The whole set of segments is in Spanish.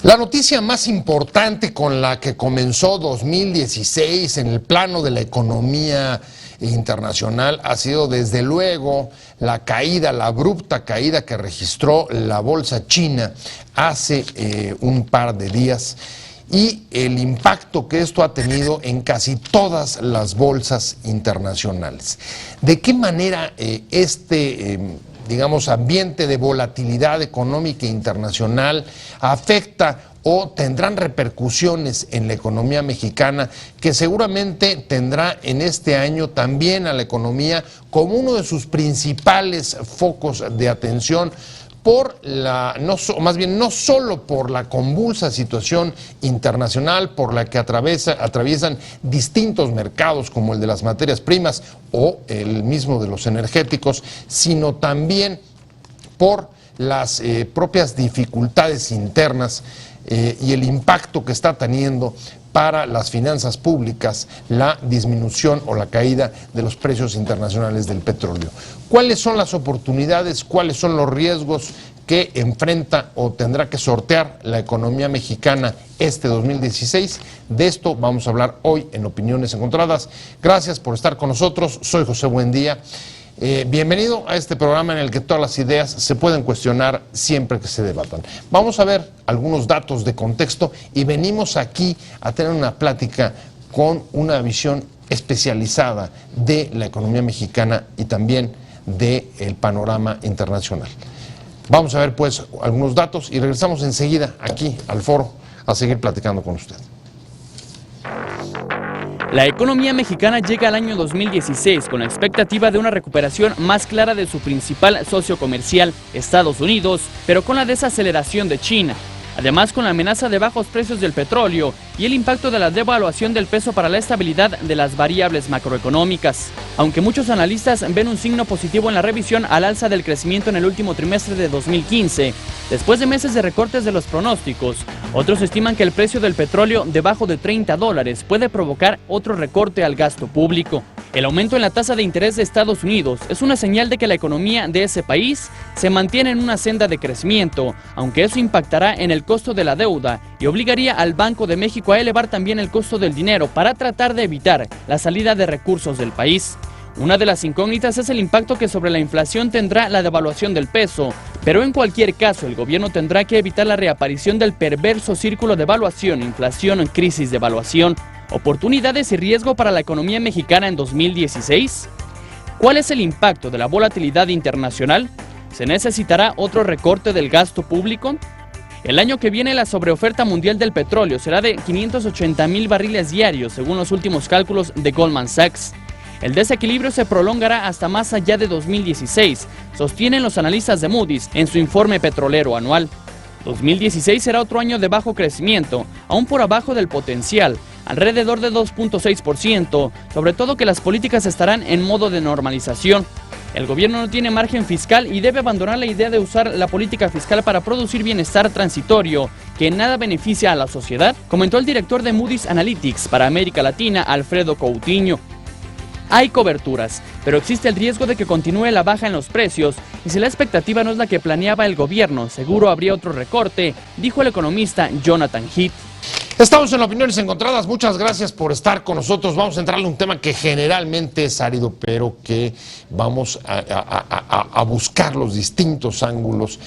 La noticia más importante con la que comenzó 2016 en el plano de la economía internacional ha sido desde luego la caída, la abrupta caída que registró la bolsa china hace un par de días y el impacto que esto ha tenido en casi todas las bolsas internacionales. ¿De qué manera digamos, ambiente de volatilidad económica internacional afecta o tendrán repercusiones en la economía mexicana, que seguramente tendrá en este año también a la economía como uno de sus principales focos de atención por no solo por la convulsa situación internacional por la que atraviesan distintos mercados como el de las materias primas o el mismo de los energéticos, sino también por las propias dificultades internas y el impacto que está teniendo para las finanzas públicas la disminución o la caída de los precios internacionales del petróleo. ¿Cuáles son las oportunidades, cuáles son los riesgos que enfrenta o tendrá que sortear la economía mexicana este 2016? De esto vamos a hablar hoy en Opiniones Encontradas. Gracias por estar con nosotros, soy José Buendía. Bienvenido a este programa en el que todas las ideas se pueden cuestionar siempre que se debatan. Vamos a ver algunos datos de contexto y venimos aquí a tener una plática con una visión especializada de la economía mexicana y también del panorama internacional. Vamos a ver pues algunos datos y regresamos enseguida aquí al foro a seguir platicando con usted. La economía mexicana llega al año 2016 con la expectativa de una recuperación más clara de su principal socio comercial, Estados Unidos, pero con la desaceleración de China. Además, con la amenaza de bajos precios del petróleo y el impacto de la devaluación del peso para la estabilidad de las variables macroeconómicas. Aunque muchos analistas ven un signo positivo en la revisión al alza del crecimiento en el último trimestre de 2015, después de meses de recortes de los pronósticos, otros estiman que el precio del petróleo debajo de $30 puede provocar otro recorte al gasto público. El aumento en la tasa de interés de Estados Unidos es una señal de que la economía de ese país se mantiene en una senda de crecimiento, aunque eso impactará en el costo de la deuda y obligaría al Banco de México a elevar también el costo del dinero para tratar de evitar la salida de recursos del país. Una de las incógnitas es el impacto que sobre la inflación tendrá la devaluación del peso, pero en cualquier caso el gobierno tendrá que evitar la reaparición del perverso círculo de devaluación, inflación, crisis, devaluación. ¿Oportunidades y riesgo para la economía mexicana en 2016? ¿Cuál es el impacto de la volatilidad internacional? ¿Se necesitará otro recorte del gasto público? El año que viene la sobreoferta mundial del petróleo será de 580,000 barriles diarios, según los últimos cálculos de Goldman Sachs. El desequilibrio se prolongará hasta más allá de 2016, sostienen los analistas de Moody's en su informe petrolero anual. 2016 será otro año de bajo crecimiento, aún por abajo del potencial, alrededor de 2.6%, sobre todo que las políticas estarán en modo de normalización. El gobierno no tiene margen fiscal y debe abandonar la idea de usar la política fiscal para producir bienestar transitorio, que en nada beneficia a la sociedad, comentó el director de Moody's Analytics para América Latina, Alfredo Coutinho. Hay coberturas, pero existe el riesgo de que continúe la baja en los precios y si la expectativa no es la que planeaba el gobierno, seguro habría otro recorte, dijo el economista Jonathan Heath. Estamos en Opiniones Encontradas, muchas gracias por estar con nosotros. Vamos a entrarle a un tema que generalmente es árido, pero que vamos a buscar los distintos ángulos,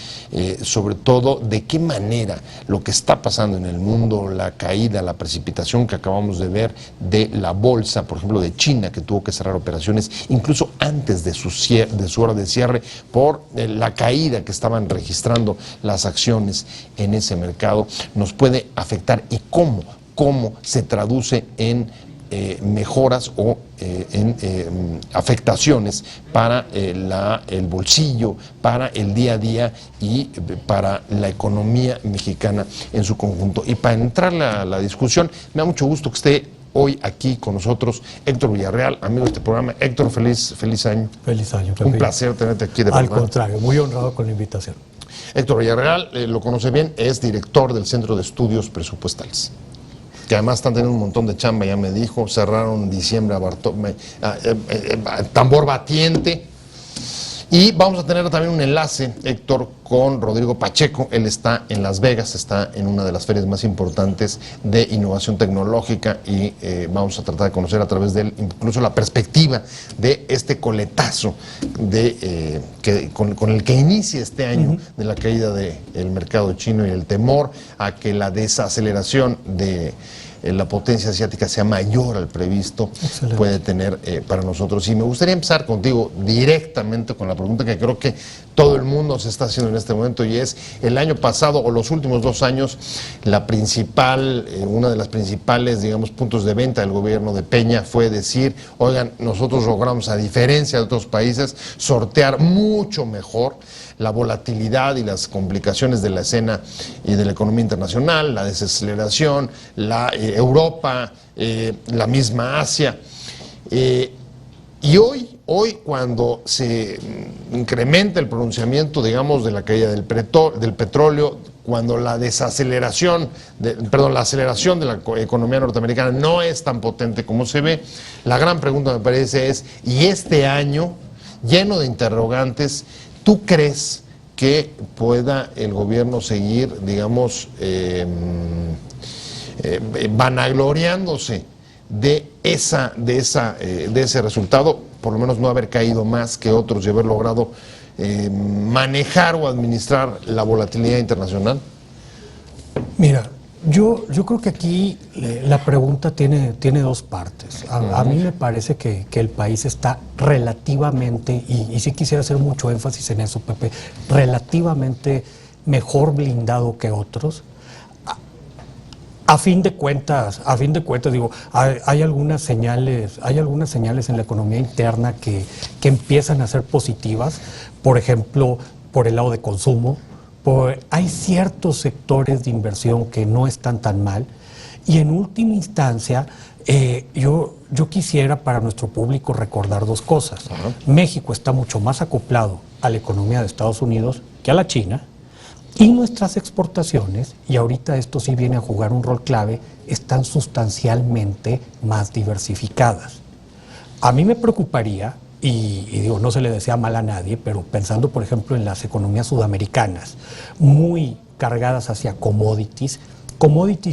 sobre todo de qué manera lo que está pasando en el mundo, la caída, la precipitación que acabamos de ver de la bolsa, por ejemplo de China, que tuvo que cerrar operaciones incluso antes de su hora de cierre por la caída que estaban registrando las acciones en ese mercado, nos puede afectar y cómo se traduce en mejoras o en afectaciones para el bolsillo, para el día a día y para la economía mexicana en su conjunto. Y para entrar a la discusión, me da mucho gusto que esté hoy aquí con nosotros Héctor Villarreal, amigo de este programa. Héctor, feliz año. Feliz año, Pepe. Un placer tenerte aquí, de verdad. Al contrario, muy honrado con la invitación. Héctor Villarreal, lo conoce bien, es director del Centro de Estudios Presupuestales, que además están teniendo un montón de chamba, ya me dijo, cerraron en diciembre a tambor batiente. Y vamos a tener también un enlace, Héctor, con Rodrigo Pacheco. Él está en Las Vegas, está en una de las ferias más importantes de innovación tecnológica y vamos a tratar de conocer a través de él incluso la perspectiva de este coletazo con el que inicia este año de la caída del mercado chino y el temor a que la desaceleración de la potencia asiática sea mayor al previsto. Excelente. Puede tener para nosotros. Y me gustaría empezar contigo directamente con la pregunta que creo que todo el mundo se está haciendo en este momento, y es: el año pasado o los últimos 2 años, una de las principales, digamos, puntos de venta del gobierno de Peña fue decir: oigan, nosotros logramos, a diferencia de otros países, sortear mucho mejor la volatilidad y las complicaciones de la escena y de la economía internacional, la desaceleración, Europa, la misma Asia. Y hoy cuando se incrementa el pronunciamiento, digamos, de la caída del petróleo, cuando la aceleración de la economía norteamericana no es tan potente como se ve, la gran pregunta, me parece, es: ¿y este año, lleno de interrogantes, tú crees que pueda el gobierno seguir, digamos, vanagloriándose de ese resultado, por lo menos no haber caído más que otros y haber logrado manejar o administrar la volatilidad internacional? Mira, yo creo que aquí la pregunta tiene 2 partes. A mí me parece que el país está relativamente, y sí quisiera hacer mucho énfasis en eso, Pepe, relativamente mejor blindado que otros. A fin de cuentas, digo, hay algunas señales en la economía interna que empiezan a ser positivas. Por ejemplo, por el lado de consumo, hay ciertos sectores de inversión que no están tan mal. Y en última instancia, yo quisiera para nuestro público recordar 2 cosas. Ajá. México está mucho más acoplado a la economía de Estados Unidos que a la China. Y nuestras exportaciones, y ahorita esto sí viene a jugar un rol clave, están sustancialmente más diversificadas. A mí me preocuparía, y digo, no se le desea mal a nadie, pero pensando, por ejemplo, en las economías sudamericanas, muy cargadas hacia commodities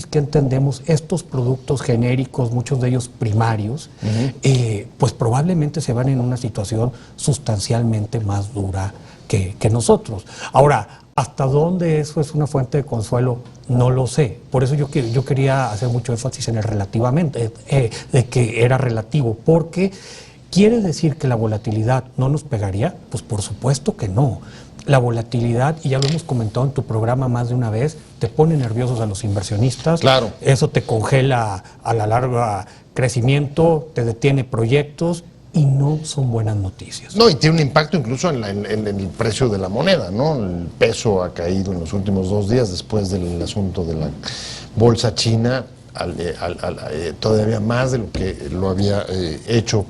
que entendemos, estos productos genéricos, muchos de ellos primarios, pues probablemente se van en una situación sustancialmente más dura que nosotros. Ahora, ¿hasta dónde eso es una fuente de consuelo? No lo sé. Por eso yo quería hacer mucho énfasis en el relativamente, de que era relativo, porque ¿quiere decir que la volatilidad no nos pegaría? Pues por supuesto que no. La volatilidad, y ya lo hemos comentado en tu programa más de una vez, te pone nerviosos a los inversionistas. Claro. Eso te congela a la larga crecimiento, te detiene proyectos, y no son buenas noticias. No, y tiene un impacto incluso en el precio de la moneda, ¿no? El peso ha caído en los últimos 2 días después del asunto de la bolsa china, todavía más de lo que lo había hecho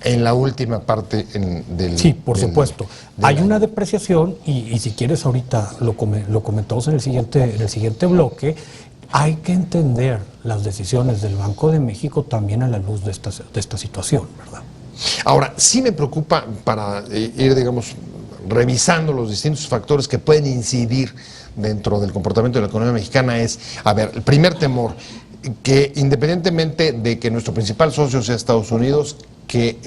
en la última parte del... Sí, por supuesto. Hay una depreciación, y si quieres ahorita lo comentamos en el siguiente bloque. Hay que entender las decisiones del Banco de México también a la luz de esta situación, ¿verdad? Ahora, sí me preocupa, para ir, digamos, revisando los distintos factores que pueden incidir dentro del comportamiento de la economía mexicana, es, a ver, el primer temor, que independientemente de que nuestro principal socio sea Estados Unidos, que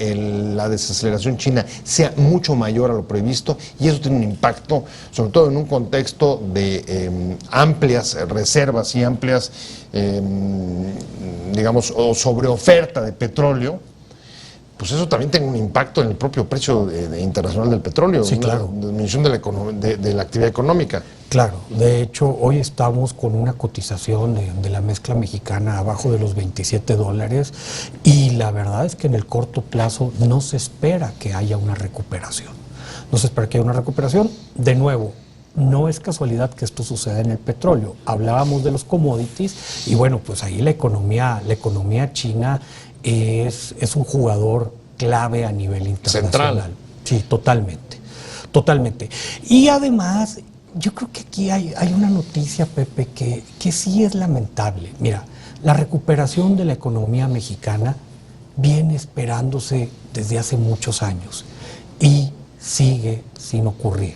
la desaceleración china sea mucho mayor a lo previsto, y eso tiene un impacto, sobre todo en un contexto de amplias reservas y amplias, digamos, o sobreoferta de petróleo. Pues eso también tiene un impacto en el propio precio internacional del petróleo, sí, claro. Una disminución de la actividad económica. Claro, de hecho hoy estamos con una cotización de la mezcla mexicana abajo de los $27, y la verdad es que en el corto plazo no se espera que haya una recuperación. De nuevo, no es casualidad que esto suceda en el petróleo. Hablábamos de los commodities, y bueno, pues ahí la economía china es un jugador clave a nivel internacional. Central. Sí, totalmente. Y además, yo creo que aquí hay una noticia, Pepe, que sí es lamentable. Mira, la recuperación de la economía mexicana viene esperándose desde hace muchos años. Y sigue sin ocurrir.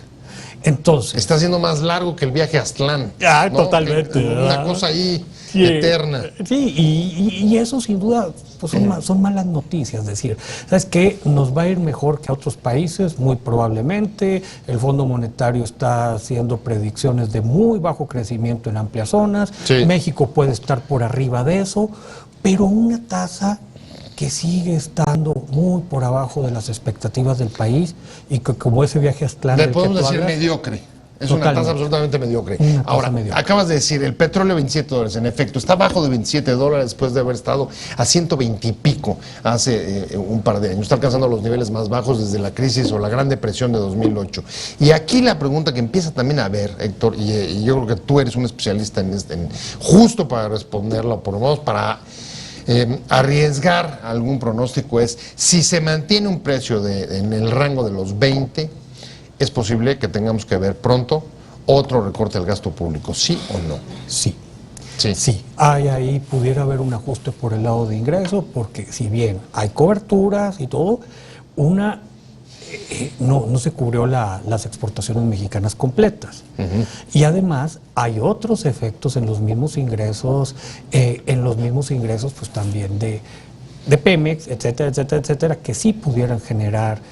Entonces, Está siendo más largo que el viaje a Aztlán. ¿no? Totalmente. Una cosa ahí eterna. Sí, y eso sin duda pues son malas noticias. Es decir, ¿sabes qué? Nos va a ir mejor que a otros países, muy probablemente. El Fondo Monetario está haciendo predicciones de muy bajo crecimiento en amplias zonas. Sí. México puede estar por arriba de eso, pero una tasa que sigue estando muy por abajo de las expectativas del país y que como ese viaje a Aztlán Le del que podemos tú decir hablas, mediocre. Es Totalmente. una tasa absolutamente mediocre. Una tasa Ahora, mediocre. acabas de decir, el petróleo $27, en efecto, está bajo de $27 después de haber estado a 120 y pico hace un par de años. Está alcanzando los niveles más bajos desde la crisis o la Gran Depresión de 2008. Y aquí la pregunta que empieza también a ver, Héctor, y yo creo que tú eres un especialista justo para responderla, por lo menos para arriesgar algún pronóstico, es si se mantiene un precio en el rango de los 20, es posible que tengamos que ver pronto otro recorte del gasto público, ¿sí o no? Sí. Sí. Sí, ahí pudiera haber un ajuste por el lado de ingresos, porque si bien hay coberturas y todo, no se cubrió las exportaciones mexicanas completas. Y además hay otros efectos en los mismos ingresos, pues también de Pemex, etcétera, etcétera, etcétera, que sí pudieran generar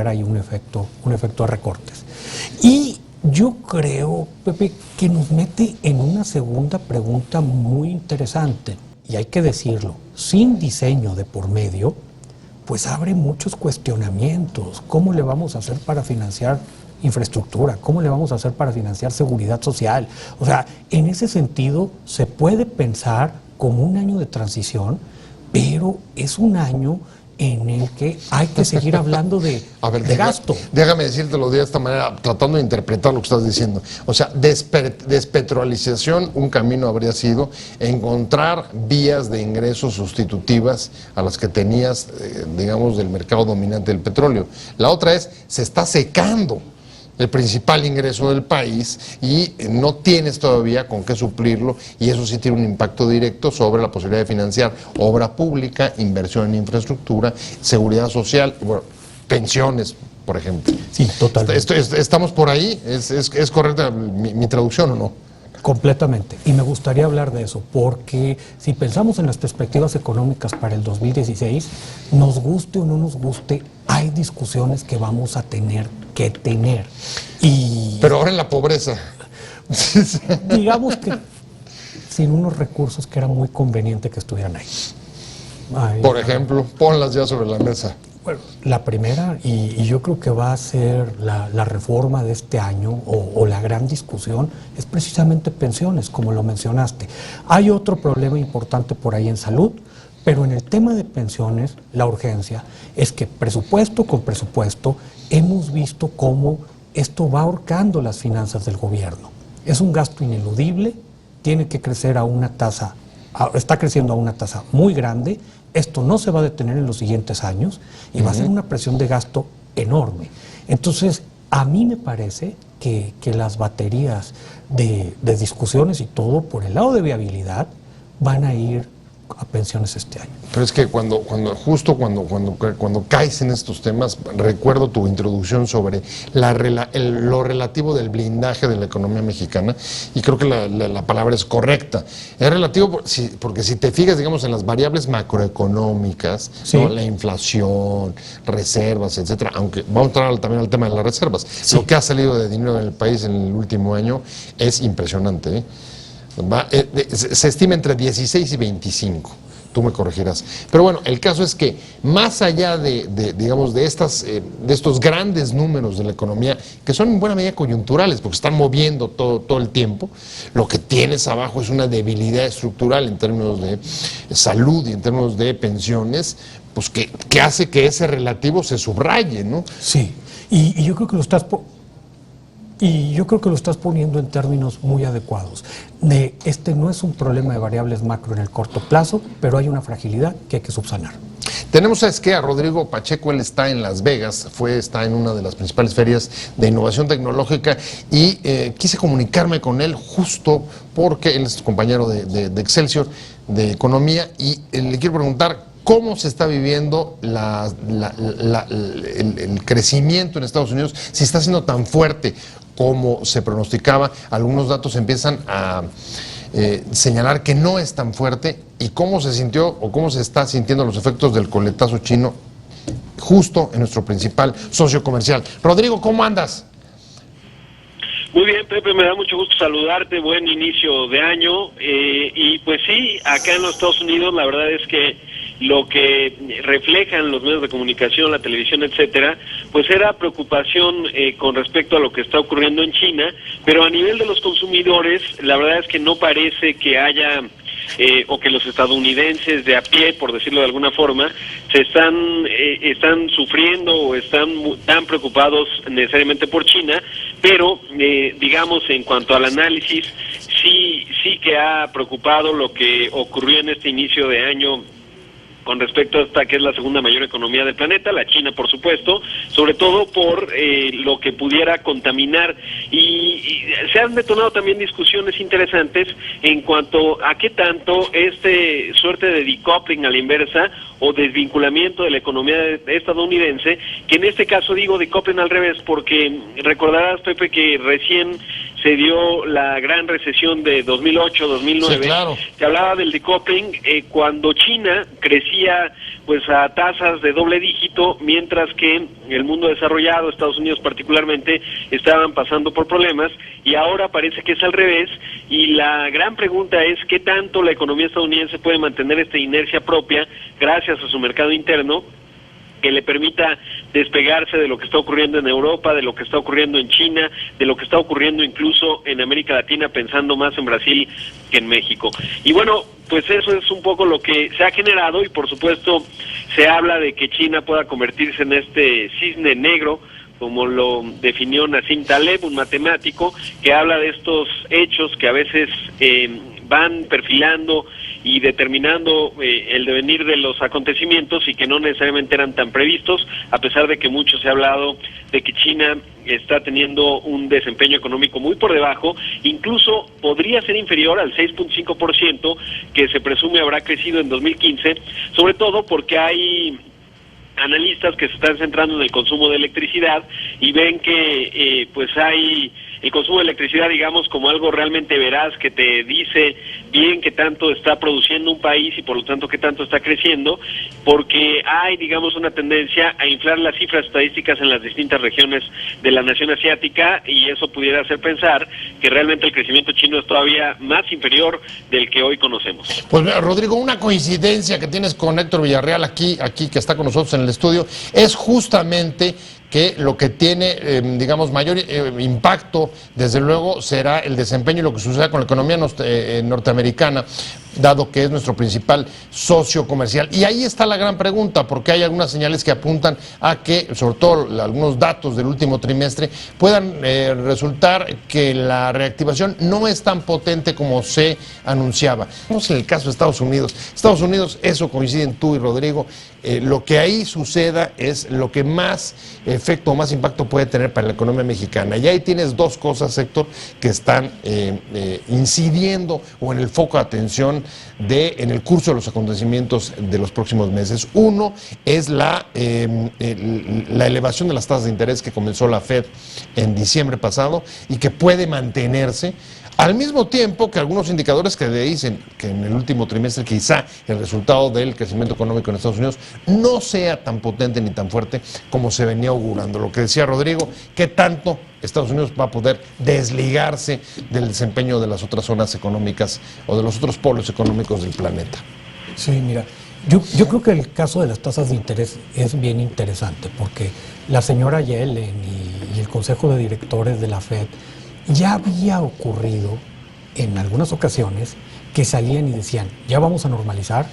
ahí un efecto de recortes. Y yo creo, Pepe, que nos mete en una segunda pregunta muy interesante, y hay que decirlo, sin diseño de por medio, pues abre muchos cuestionamientos. ¿Cómo le vamos a hacer para financiar infraestructura? ¿Cómo le vamos a hacer para financiar seguridad social? O sea, en ese sentido se puede pensar como un año de transición, pero es un año en el que hay que seguir hablando de gasto. Déjame decírtelo de esta manera, tratando de interpretar lo que estás diciendo. O sea, despetrolización, un camino habría sido encontrar vías de ingresos sustitutivas a las que tenías, digamos, del mercado dominante del petróleo. La otra es, se está secando el principal ingreso del país y no tienes todavía con qué suplirlo, y eso sí tiene un impacto directo sobre la posibilidad de financiar obra pública, inversión en infraestructura, seguridad social, bueno, pensiones, por ejemplo. Sí, totalmente. ¿Estamos por ahí? ¿Es correcta mi traducción o no? Completamente. Y me gustaría hablar de eso, porque si pensamos en las perspectivas económicas para el 2016, nos guste o no nos guste, hay discusiones que vamos a tener que tener. Pero ahora en la pobreza. Digamos que sin unos recursos que era muy conveniente que estuvieran ahí. Por ejemplo, ponlas ya sobre la mesa. Bueno, la primera, y yo creo que va a ser la reforma de este año o la gran discusión, es precisamente pensiones, como lo mencionaste. Hay otro problema importante por ahí en salud, pero en el tema de pensiones, la urgencia es que presupuesto con presupuesto hemos visto cómo esto va ahorcando las finanzas del gobierno. Es un gasto ineludible, tiene que crecer a una tasa, está creciendo a una tasa muy grande. Esto no se va a detener en los siguientes años y va a ser una presión de gasto enorme. Entonces, a mí me parece que las baterías de discusiones y todo por el lado de viabilidad van a ir a pensiones este año. Pero es que cuando caes en estos temas, recuerdo tu introducción sobre lo relativo del blindaje de la economía mexicana, y creo que la palabra es correcta. Es relativo porque si te fijas, digamos, en las variables macroeconómicas, sí, ¿no? La inflación, reservas, etcétera, aunque vamos a entrar también al tema de las reservas. Sí. Lo que ha salido de dinero en el país en el último año es impresionante, ¿eh? Se estima entre 16 y 25, tú me corregirás. Pero bueno, el caso es que más allá digamos, de estos grandes números de la economía, que son en buena medida coyunturales, porque están moviendo todo el tiempo, lo que tienes abajo es una debilidad estructural en términos de salud y en términos de pensiones, pues que hace que ese relativo se subraye, ¿no? Sí, y yo creo que lo estás poniendo en términos muy adecuados. Este no es un problema de variables macro en el corto plazo, pero hay una fragilidad que hay que subsanar. Tenemos a Rodrigo Pacheco, él está en Las Vegas, está en una de las principales ferias de innovación tecnológica, y quise comunicarme con él justo porque él es compañero de Excelsior, de Economía, y le quiero preguntar ¿Cómo se está viviendo el crecimiento en Estados Unidos? Si está siendo tan fuerte como se pronosticaba, algunos datos empiezan a señalar que no es tan fuerte. ¿Y cómo se sintió o cómo se está sintiendo los efectos del coletazo chino justo en nuestro principal socio comercial? Rodrigo, ¿cómo andas? Muy bien, Pepe, me da mucho gusto saludarte, buen inicio de año, y pues sí, acá en los Estados Unidos la verdad es que lo que reflejan los medios de comunicación, la televisión, etcétera, pues era preocupación con respecto a lo que está ocurriendo en China, pero a nivel de los consumidores, la verdad es que no parece que haya o que los estadounidenses de a pie, por decirlo de alguna forma, están sufriendo o están tan preocupados necesariamente por China, pero digamos en cuanto al análisis, sí que ha preocupado lo que ocurrió en este inicio de año con respecto a esta que es la segunda mayor economía del planeta, la China por supuesto, sobre todo por lo que pudiera contaminar, y se han detonado también discusiones interesantes en cuanto a qué tanto suerte de decoupling a la inversa o desvinculamiento de la economía estadounidense, que en este caso digo decoupling al revés, porque recordarás, Pepe, que recién se dio la gran recesión de 2008-2009, sí, claro. Que hablaba del decoupling cuando China crecía pues a tasas de doble dígito, mientras que el mundo desarrollado, Estados Unidos particularmente, estaban pasando por problemas, y ahora parece que es al revés, y la gran pregunta es qué tanto la economía estadounidense puede mantener esta inercia propia gracias a su mercado interno, que le permita despegarse de lo que está ocurriendo en Europa, de lo que está ocurriendo en China, de lo que está ocurriendo incluso en América Latina, pensando más en Brasil que en México. Y bueno, pues eso es un poco lo que se ha generado, y por supuesto se habla de que China pueda convertirse en este cisne negro, como lo definió Nassim Taleb, un matemático, que habla de estos hechos que a veces van perfilando y determinando el devenir de los acontecimientos y que no necesariamente eran tan previstos, a pesar de que mucho se ha hablado de que China está teniendo un desempeño económico muy por debajo, incluso podría ser inferior al 6.5% que se presume habrá crecido en 2015, sobre todo porque hay analistas que se están centrando en el consumo de electricidad y ven que pues hay el consumo de electricidad, digamos, como algo realmente veraz que te dice bien qué tanto está produciendo un país y por lo tanto qué tanto está creciendo, porque hay, digamos, una tendencia a inflar las cifras estadísticas en las distintas regiones de la nación asiática, y eso pudiera hacer pensar que realmente el crecimiento chino es todavía más inferior del que hoy conocemos. Pues Rodrigo, una coincidencia que tienes con Héctor Villarreal aquí que está con nosotros en el estudio, es justamente que lo que tiene, digamos, mayor impacto, desde luego, será el desempeño y lo que suceda con la economía norteamericana, dado que es nuestro principal socio comercial. Y ahí está la gran pregunta, porque hay algunas señales que apuntan a que, sobre todo algunos datos del último trimestre, puedan resultar que la reactivación no es tan potente como se anunciaba. Vamos en el caso de Estados Unidos. Estados Unidos, eso coinciden tú y Rodrigo, lo que ahí suceda es lo que más efecto o más impacto puede tener para la economía mexicana. Y ahí tienes dos cosas, Héctor, que están incidiendo o en el foco de atención en el curso de los acontecimientos de los próximos meses. Uno es la elevación de las tasas de interés que comenzó la Fed en diciembre pasado y que puede mantenerse, al mismo tiempo que algunos indicadores que dicen que en el último trimestre quizá el resultado del crecimiento económico en Estados Unidos no sea tan potente ni tan fuerte como se venía augurando. Lo que decía Rodrigo, ¿qué tanto Estados Unidos va a poder desligarse del desempeño de las otras zonas económicas o de los otros polos económicos del planeta? Sí, mira, yo creo que el caso de las tasas de interés es bien interesante, porque la señora Yellen y el Consejo de Directores de la Fed ya había ocurrido en algunas ocasiones que salían y decían, ya vamos a normalizar,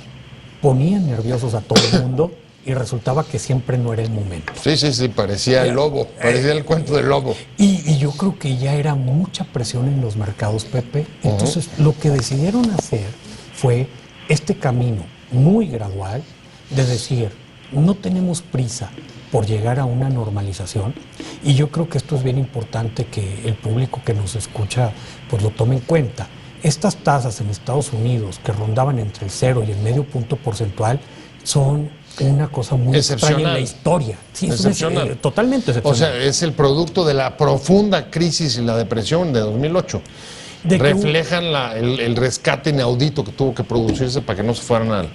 ponían nerviosos a todo el mundo y resultaba que siempre no era el momento. Sí, parecía el lobo, parecía el cuento del lobo. Y yo creo que ya era mucha presión en los mercados, Pepe. Entonces, lo que decidieron hacer fue este camino muy gradual de decir, no tenemos prisa por llegar a una normalización, y yo creo que esto es bien importante que el público que nos escucha pues lo tome en cuenta. Estas tasas en Estados Unidos que rondaban entre el 0 y el medio punto porcentual son una cosa muy extraña en la historia. Sí, excepcional. Totalmente excepcional. O sea, es el producto de la profunda crisis y la depresión de 2008. Reflejan el rescate inaudito que tuvo que producirse para que no se fueran al...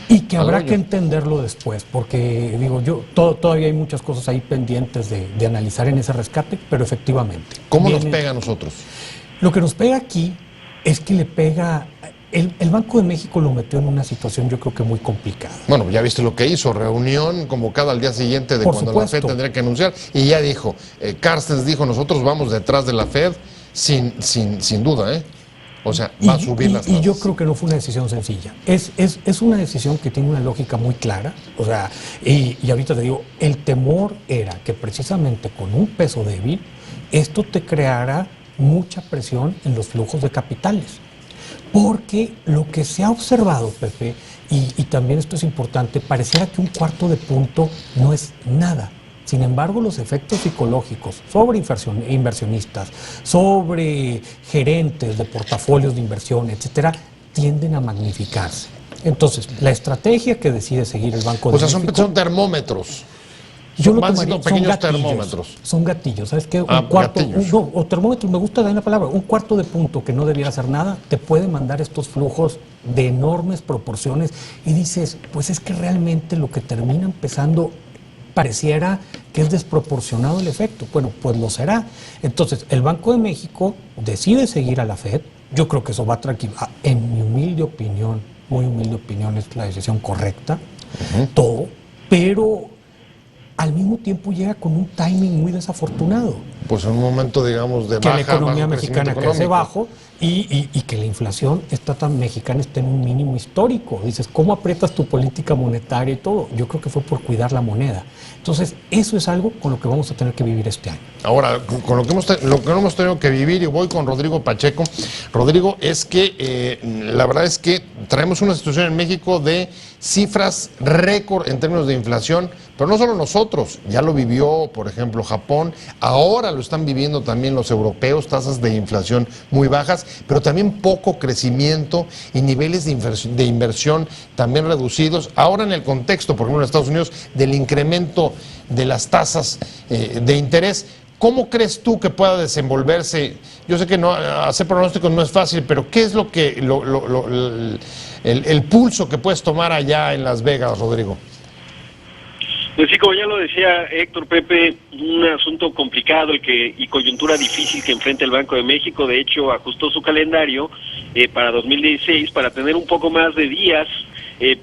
Y que habrá que entenderlo después, porque digo yo, todavía hay muchas cosas ahí pendientes de analizar en ese rescate, pero efectivamente. ¿Cómo nos pega a nosotros? Lo que nos pega aquí es que le pega... El Banco de México lo metió en una situación yo creo que muy complicada. Bueno, ya viste lo que hizo, reunión convocada al día siguiente de cuando la FED tendría que anunciar, y ya dijo, Carstens dijo, nosotros vamos detrás de la FED sin duda, ¿eh? O sea, va a subir las tasas. Y yo creo que no fue una decisión sencilla. Es una decisión que tiene una lógica muy clara. O sea, y ahorita te digo, el temor era que precisamente con un peso débil, esto te creara mucha presión en los flujos de capitales. Porque lo que se ha observado, Pepe, y también esto es importante, pareciera que un cuarto de punto no es nada. Sin embargo, los efectos psicológicos sobre inversionistas, sobre gerentes de portafolios de inversión, etcétera, tienden a magnificarse. Entonces, la estrategia que decide seguir el Banco de México... O sea, son termómetros. Yo lo van tomaría, siendo pequeños son gatillos, termómetros. Son gatillos, ¿sabes qué? Un cuarto, o termómetros, me gusta dar la palabra, un cuarto de punto que no debiera hacer nada, te puede mandar estos flujos de enormes proporciones y dices, pues es que realmente lo que termina empezando pareciera que es desproporcionado el efecto. Bueno, pues lo será. Entonces, el Banco de México decide seguir a la FED. Yo creo que eso va a tranquilizar. En mi humilde opinión, muy humilde opinión, es la decisión correcta, todo, pero al mismo tiempo llega con un timing muy desafortunado. Pues en un momento, digamos, de que baja, la economía mexicana crece bajo y que la inflación mexicana está en un mínimo histórico. Dices, ¿cómo aprietas tu política monetaria y todo? Yo creo que fue por cuidar la moneda. Entonces, eso es algo con lo que vamos a tener que vivir este año. Ahora, con lo que no hemos tenido que vivir, y voy con Rodrigo Pacheco. Rodrigo, es que la verdad es que traemos una situación en México de cifras récord en términos de inflación, pero no solo nosotros, ya lo vivió, por ejemplo, Japón, ahora lo están viviendo también los europeos, tasas de inflación muy bajas, pero también poco crecimiento y niveles de inversión también reducidos. Ahora en el contexto, por ejemplo, en Estados Unidos, del incremento de las tasas de interés, ¿cómo crees tú que pueda desenvolverse? Yo sé que hacer pronósticos no es fácil, pero ¿qué es lo que el pulso que puedes tomar allá en Las Vegas, Rodrigo? Pues sí, como ya lo decía Héctor, Pepe, un asunto complicado y coyuntura difícil que enfrenta el Banco de México. De hecho, ajustó su calendario para 2016 para tener un poco más de días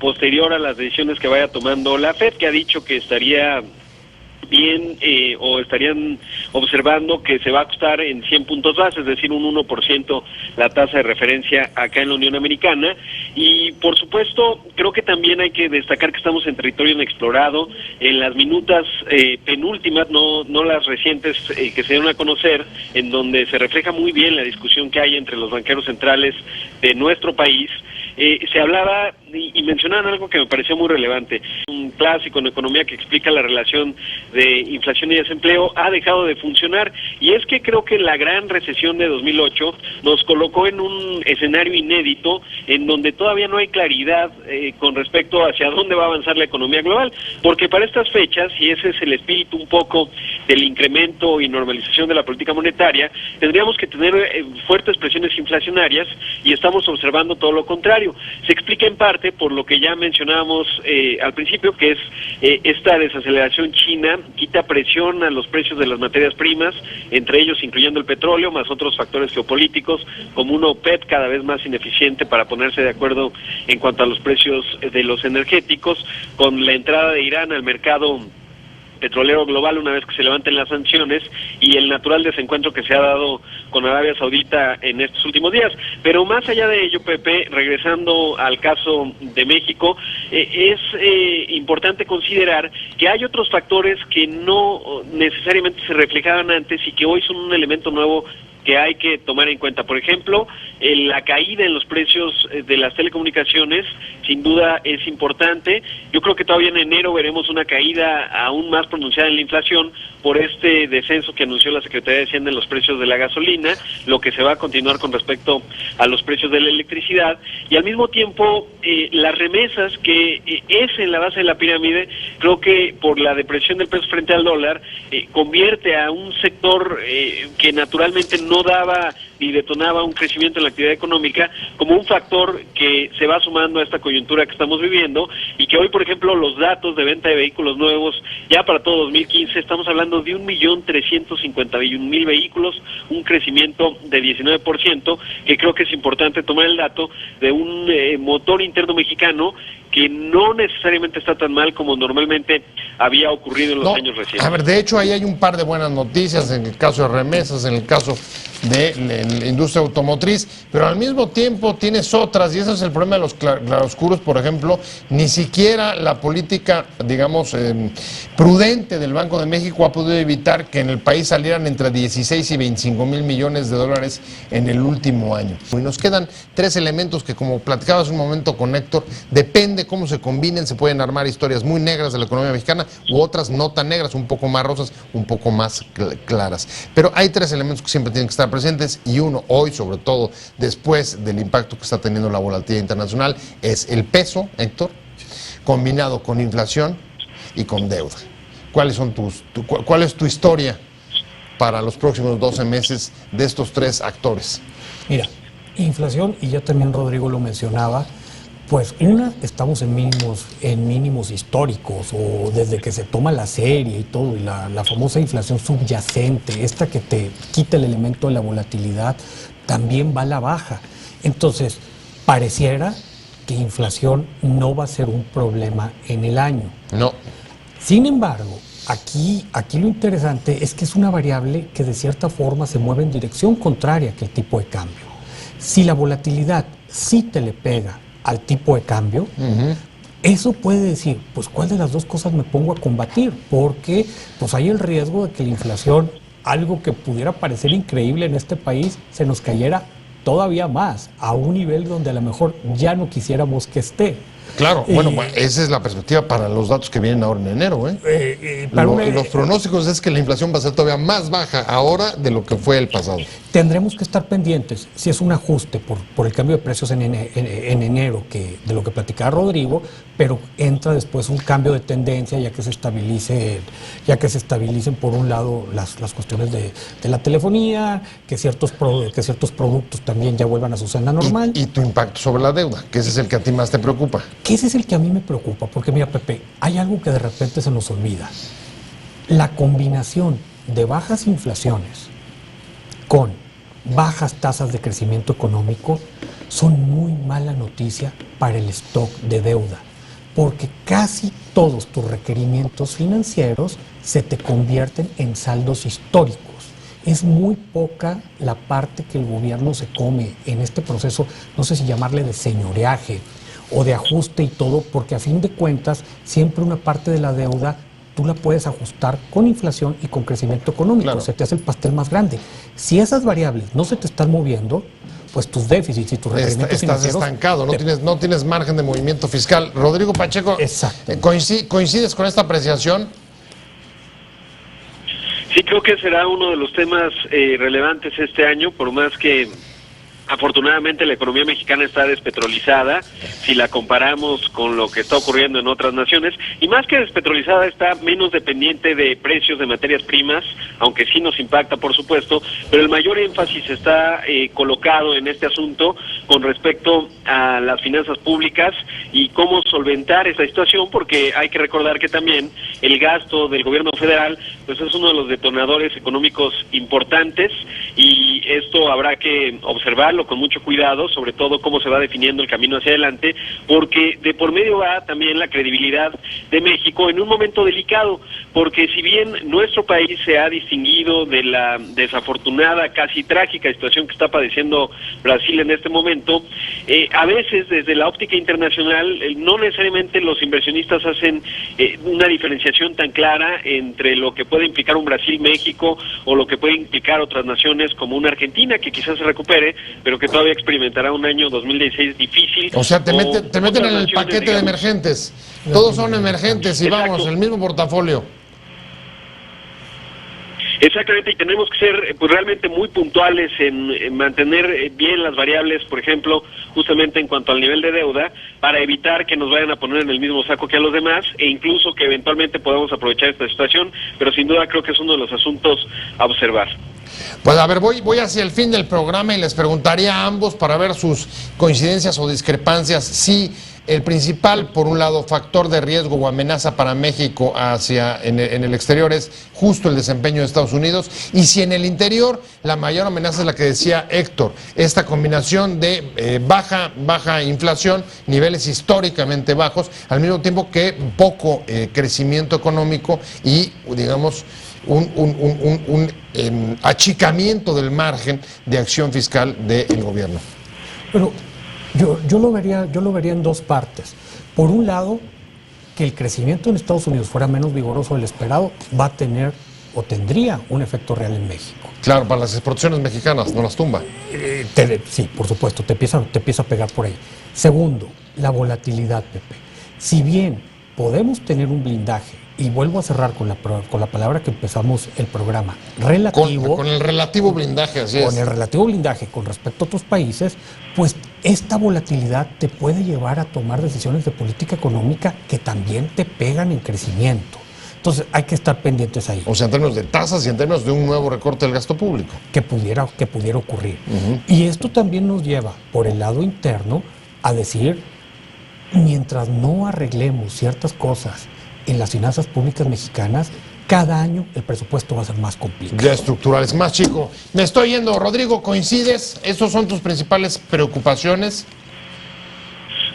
posterior a las decisiones que vaya tomando la FED, que ha dicho que estaría bien o estarían observando que se va a ajustar en 100 puntos base, es decir, un 1% la tasa de referencia acá en la Unión Americana. Y por supuesto, creo que también hay que destacar que estamos en territorio inexplorado. En las minutas penúltimas, no las recientes que se dieron a conocer, en donde se refleja muy bien la discusión que hay entre los banqueros centrales de nuestro país, se hablaba y mencionaban algo que me pareció muy relevante. Un clásico en economía que explica la relación de inflación y desempleo ha dejado de funcionar, y es que creo que la gran recesión de 2008 nos colocó en un escenario inédito en donde todavía no hay claridad con respecto hacia dónde va a avanzar la economía global, porque para estas fechas, y ese es el espíritu un poco del incremento y normalización de la política monetaria, tendríamos que tener fuertes presiones inflacionarias, y estamos observando todo lo contrario. Se explica en parte por lo que ya mencionábamos al principio, que es esta desaceleración china quita presión a los precios de las materias primas, entre ellos incluyendo el petróleo, más otros factores geopolíticos, como una OPEP cada vez más ineficiente para ponerse de acuerdo en cuanto a los precios de los energéticos, con la entrada de Irán al mercado petrolero global una vez que se levanten las sanciones, y el natural desencuentro que se ha dado con Arabia Saudita en estos últimos días. Pero más allá de ello, Pepe, regresando al caso de México, es importante considerar que hay otros factores que no necesariamente se reflejaban antes y que hoy son un elemento nuevo que hay que tomar en cuenta. Por ejemplo, la caída en los precios de las telecomunicaciones sin duda es importante. Yo creo que todavía en enero veremos una caída aún más pronunciada en la inflación, por este descenso que anunció la Secretaría de Hacienda en los precios de la gasolina, lo que se va a continuar con respecto a los precios de la electricidad, y al mismo tiempo las remesas, que es en la base de la pirámide. Creo que por la depresión del peso frente al dólar, convierte a un sector que naturalmente no daba ni detonaba un crecimiento en la actividad económica como un factor que se va sumando a esta coyuntura que estamos viviendo, y que hoy, por ejemplo, los datos de venta de vehículos nuevos ya para todo 2015, estamos hablando de 1.351.000 vehículos, un crecimiento de 19%, que creo que es importante tomar el dato de un motor interno mexicano que no necesariamente está tan mal como normalmente había ocurrido en los años recientes. A ver, de hecho ahí hay un par de buenas noticias en el caso de remesas, en el caso de la industria automotriz, pero al mismo tiempo tienes otras, y ese es el problema de los claroscuros. Por ejemplo, ni siquiera la política, digamos, prudente del Banco de México ha podido evitar que en el país salieran entre 16 y 25 mil millones de dólares en el último año. Y nos quedan tres elementos que, como platicaba hace un momento con Héctor, depende cómo se combinen, se pueden armar historias muy negras de la economía mexicana u otras no tan negras, un poco más rosas, un poco más claras. Pero hay tres elementos que siempre tienen que estar presentes, y uno hoy, sobre todo después del impacto que está teniendo la volatilidad internacional, es el peso, Héctor, combinado con inflación y con deuda. ¿Cuál es tu historia para los próximos 12 meses de estos tres actores? Mira, inflación, y ya también Rodrigo lo mencionaba, pues estamos en mínimos históricos, o desde que se toma la serie y todo, y la famosa inflación subyacente, esta que te quita el elemento de la volatilidad, también va a la baja. Entonces, pareciera que inflación no va a ser un problema en el año. No. Sin embargo, aquí lo interesante es que es una variable que de cierta forma se mueve en dirección contraria que el tipo de cambio. Si la volatilidad sí te le pega al tipo de cambio, eso puede decir, pues ¿cuál de las dos cosas me pongo a combatir? Porque pues hay el riesgo de que la inflación, algo que pudiera parecer increíble en este país, se nos cayera todavía más, a un nivel donde a lo mejor ya no quisiéramos que esté. Claro, bueno, esa es la perspectiva para los datos que vienen ahora en enero. Los pronósticos es que la inflación va a ser todavía más baja ahora de lo que fue el pasado. Tendremos que estar pendientes si es un ajuste por el cambio de precios en enero, que de lo que platicaba Rodrigo, pero entra después un cambio de tendencia, ya que se estabilicen por un lado las cuestiones de la telefonía, que ciertos productos también ya vuelvan a su senda normal. Y tu impacto sobre la deuda, que ese es el que a ti más te preocupa. Que ese es el que a mí me preocupa, porque mira, Pepe, hay algo que de repente se nos olvida. La combinación de bajas inflaciones con bajas tasas de crecimiento económico son muy mala noticia para el stock de deuda, porque casi todos tus requerimientos financieros se te convierten en saldos históricos. Es muy poca la parte que el gobierno se come en este proceso, no sé si llamarle de señoreaje o de ajuste y todo, porque a fin de cuentas siempre una parte de la deuda tú la puedes ajustar con inflación y con crecimiento económico, claro. Se te hace el pastel más grande. Si esas variables no se te están moviendo, pues tus déficits y tus requerimientos financieros... Estás estancado, no tienes margen de movimiento fiscal. Rodrigo Pacheco, ¿coincides con esta apreciación? Sí, creo que será uno de los temas relevantes este año, por más que afortunadamente la economía mexicana está despetrolizada, si la comparamos con lo que está ocurriendo en otras naciones, y más que despetrolizada, está menos dependiente de precios de materias primas, aunque sí nos impacta, por supuesto, pero el mayor énfasis está colocado en este asunto con respecto a las finanzas públicas y cómo solventar esta situación, porque hay que recordar que también el gasto del gobierno federal pues es uno de los detonadores económicos importantes, y esto habrá que observarlo con mucho cuidado, sobre todo cómo se va definiendo el camino hacia adelante, porque de por medio va también la credibilidad de México en un momento delicado, porque si bien nuestro país se ha distinguido de la desafortunada, casi trágica situación que está padeciendo Brasil en este momento, a veces desde la óptica internacional no necesariamente los inversionistas hacen una diferenciación tan clara entre lo que puede implicar un Brasil-México o lo que puede implicar otras naciones como una Argentina, que quizás se recupere, pero que todavía experimentará un año 2016 difícil. O sea, te meten en el paquete, digamos, de emergentes. Todos son emergentes y exacto, vamos, el mismo portafolio. Exactamente, y tenemos que ser pues realmente muy puntuales en mantener bien las variables, por ejemplo, justamente en cuanto al nivel de deuda, para evitar que nos vayan a poner en el mismo saco que a los demás, e incluso que eventualmente podamos aprovechar esta situación, pero sin duda creo que es uno de los asuntos a observar. Pues a ver, voy hacia el fin del programa y les preguntaría a ambos para ver sus coincidencias o discrepancias si el principal, por un lado, factor de riesgo o amenaza para México en el exterior es justo el desempeño de Estados Unidos, y si en el interior la mayor amenaza es la que decía Héctor, esta combinación de baja inflación, niveles históricamente bajos, al mismo tiempo que poco crecimiento económico y, digamos, un achicamiento del margen de acción fiscal del gobierno. Pero yo lo vería en dos partes. Por un lado, que el crecimiento en Estados Unidos fuera menos vigoroso del esperado, va a tener o tendría un efecto real en México. Claro, para las exportaciones mexicanas, no las tumba. Sí, por supuesto, te empieza a pegar por ahí. Segundo, la volatilidad, Pepe. Si bien podemos tener un blindaje, y vuelvo a cerrar con la palabra que empezamos el programa, relativo. Con el relativo blindaje, así es. Con el relativo blindaje con respecto a otros países, pues esta volatilidad te puede llevar a tomar decisiones de política económica que también te pegan en crecimiento. Entonces hay que estar pendientes ahí. O sea, en términos de tasas y en términos de un nuevo recorte del gasto público. Que pudiera ocurrir. Y esto también nos lleva, por el lado interno, a decir, mientras no arreglemos ciertas cosas en las finanzas públicas mexicanas, cada año el presupuesto va a ser más complicado. Ya estructurales. Más chico. Me estoy yendo. Rodrigo, ¿coincides? ¿Estos son tus principales preocupaciones?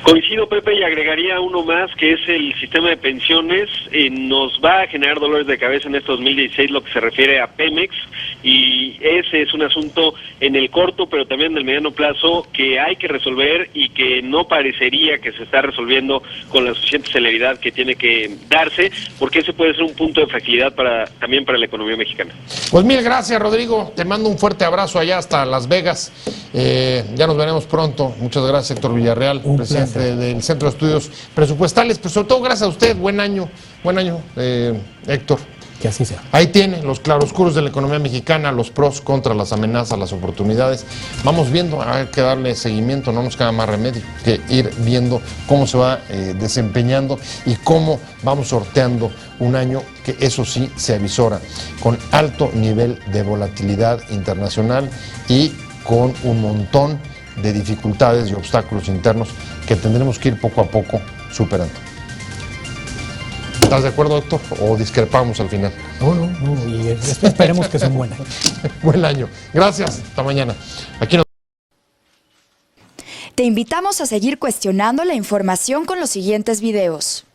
Coincido, Pepe, y agregaría uno más, que es el sistema de pensiones. Nos va a generar dolores de cabeza en este 2016 lo que se refiere a Pemex, y ese es un asunto en el corto, pero también en el mediano plazo, que hay que resolver y que no parecería que se está resolviendo con la suficiente celeridad que tiene que darse, porque ese puede ser un punto de fragilidad también para la economía mexicana. Pues mil gracias, Rodrigo. Te mando un fuerte abrazo allá hasta Las Vegas. Ya nos veremos pronto. Muchas gracias, Héctor Villarreal, presidente del Centro de Estudios Presupuestales, pero sobre todo gracias a usted. Buen año, Héctor. Que así sea. Ahí tiene los claroscuros de la economía mexicana, los pros contra las amenazas, las oportunidades. Vamos viendo, hay que darle seguimiento, no nos queda más remedio que ir viendo cómo se va desempeñando y cómo vamos sorteando un año que, eso sí, se avisora con alto nivel de volatilidad internacional y con un montón de dificultades y obstáculos internos que tendremos que ir poco a poco superando. ¿Estás de acuerdo, Héctor? ¿O discrepamos al final? No, y esperemos que sea un buen año. Buen año. Gracias. Hasta mañana. Te invitamos a seguir cuestionando la información con los siguientes videos.